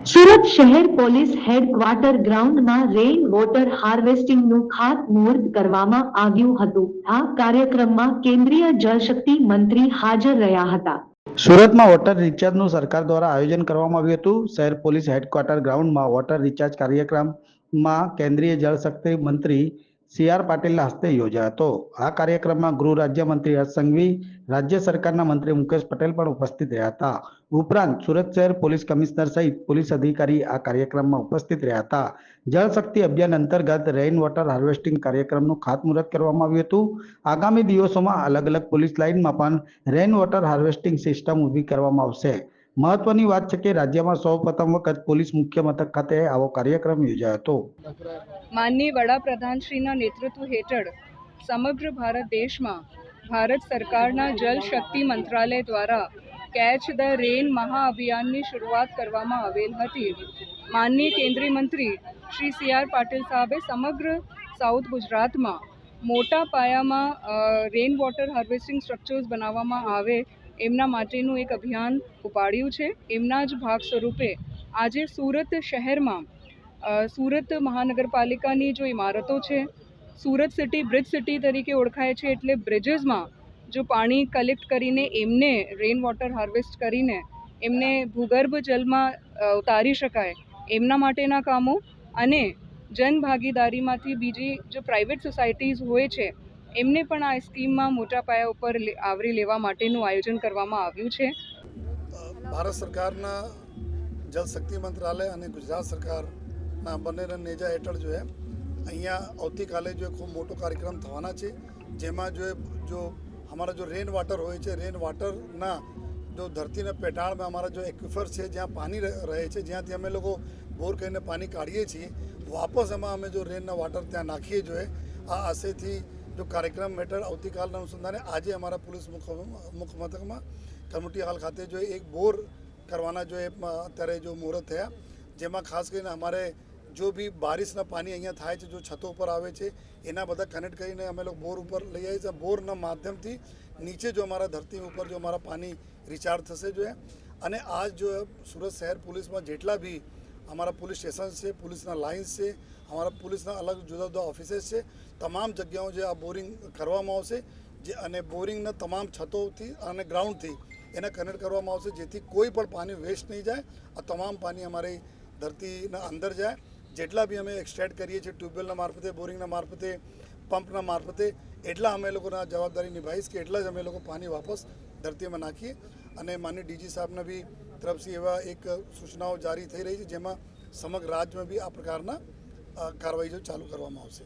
સુરત શહેર police headquarter ગ્રાઉન્ડમાં rain water હાર્વેસ્ટિંગનું ખાતમુહૂર્ત કરવામાં આવ્યું હતું। આ કાર્યક્રમમાં કેન્દ્રીય જળશક્તિ મંત્રી હાજર રહ્યા હતા। સુરતમાં વોટર રિચાર્જનું સરકાર દ્વારા આયોજન કરવામાં આવ્યું હતું। શહેર પોલીસ હેડક્વાર્ટર ગ્રાઉન્ડમાં વોટર રિચાર્જ કાર્યક્રમમાં કેન્દ્રીય જળશક્તિ મંત્રી સી.આર. પાટીલના હસ્તે યોજાયો હતો। આ કાર્યક્રમમાં ગૃહ રાજ્યમંત્રી હર્ષ સંઘવી, રાજ્ય સરકારના મંત્રી મુકેશ પટેલ પણ ઉપસ્થિત રહ્યા હતા। ઉપરાંત સુરત શહેર પોલીસ કમિશનર સહિત પોલીસ અધિકારી આ કાર્યક્રમમાં ઉપસ્થિત રહ્યા હતા। જળશક્તિ અભિયાન અંતર્ગત રેઇન વોટર હાર્વેસ્ટિંગ કાર્યક્રમનું ખાતમુહૂર્ત કરવામાં આવ્યું હતું। આગામી દિવસોમાં અલગ અલગ પોલીસ લાઇનમાં પણ રેઇન વોટર હાર્વેસ્ટિંગ સિસ્ટમ ઊભી કરવામાં આવશે। મહત્વની વાત છે કે રાજ્યમાં સૌપ્રથમ વખત પોલીસ મુખ્ય મથક ખાતે આવો કાર્યક્રમ યોજાયો હતો। માનનીય વડાપ્રધાનશ્રીના નેતૃત્વ હેઠળ સમગ્ર ભારત દેશમાં ભારત સરકારના જલ શક્તિ મંત્રાલય દ્વારા કેચ ધ રેન મહાઅભિયાનની શરૂઆત કરવામાં આવેલ હતી। માનનીય કેન્દ્રીય મંત્રી શ્રી સી.આર. પાટીલ સાહેબે સમગ્ર સાઉથ ગુજરાતમાં મોટા પાયામાં રેઇન વોટર હાર્વેસ્ટિંગ સ્ટ્રક્ચર્સ બનાવવામાં આવે એમના માટેનું એક અભિયાન ઉપાડ્યું છે। એમના જ ભાગ સ્વરૂપે આજે સુરત શહેરમાં સુરત મહાનગરપાલિકાની જો ઇમારતો છે, સુરત સિટી બ્રિજ સિટી તરીકે ઓળખાય છે, એટલે બ્રિજીસમાં જો પાણી કલેક્ટ કરીને એમને રેઇન વોટર હાર્વેસ્ટ કરીને એમને ભૂગર્ભ જલમાં ઉતારી શકાય એમના માટેના કામો અને જનભાગીદારીમાંથી બીજી જો પ્રાઇવેટ સોસાયટીઝ હોય છે એમને પણ આ સ્કીમમાં મોટા પાયા ઉપર આવરી લેવા માટેનું આયોજન કરવામાં આવ્યું છે। ભારત સરકારના જલશક્તિ મંત્રાલય અને ગુજરાત સરકારના બંનેના નેજા હેઠળ અહીંયા આવતીકાલે ખૂબ મોટો કાર્યક્રમ થવાના છે, જેમાં જો हमारा जो रेन वाटर हो रेन वाटर ना जो धरती ने पेटाड़ में हमारा जो एक्विफर है ज्याँ पानी रहे ज्याँ अमे लोग बोर कर पानी काढ़ीए छे वापस एम अमे जो रेन वाटर त्या नाखीए जो है आ आशय थी जो कार्यक्रम हेठळ आवतीकाल अनुसंधाने आज अमरा पुलिस मुख्य मथक में कम्युनिटी हॉल खाते जो एक बोर करवाना जो अत्यारे जो मुहूर्त थया, जेमा खास कर अमारे जो भी बारिशना पानी अँ थाय जो छतों पर आवे छे एना बधा कनेक्ट करीने अमे लोग बोर पर लई आवीए छीए। बोरना माध्यमथी नीचे जो अमारा धरती ऊपर जो अमारा पानी रिचार्ज थशे जो है। अने आज जो सूरत शहर पुलिस में जेटला भी अमारा पुलिस स्टेशन से पुलिसना लाइन्स से हमारा पुलिसना अलग जुदा जुदा ऑफिसेस से तमाम जग्याओं जो आ बोरिंग करवामां आवशे जे अने बोरिंगना तमाम छतोथी अने ग्राउंडथी एने कनेक्ट करवामां आवशे जेथी कोई पण पानी वेस्ट नहीं जाए। आ तमाम पानी अमारी धरतीना अंदर जाए। जेटला भी अमे एक्सट्रेक्ट करीए छीए ट्यूबवेलना मार्फते बोरिंगना मार्फते पंपना मार्फते एटला अमे लोगोना जवाबदारी निभाईश के एटला ज अमे लोग पानी वापस धरती में नाखीए। अने माननीय डीजी साहबना भी तरफ से एवा एक सूचनाओं जारी थई रही है, जेमां समग्र राज्य में भी आ प्रकारना कार्यवाही जो चालू करवामां आवशे।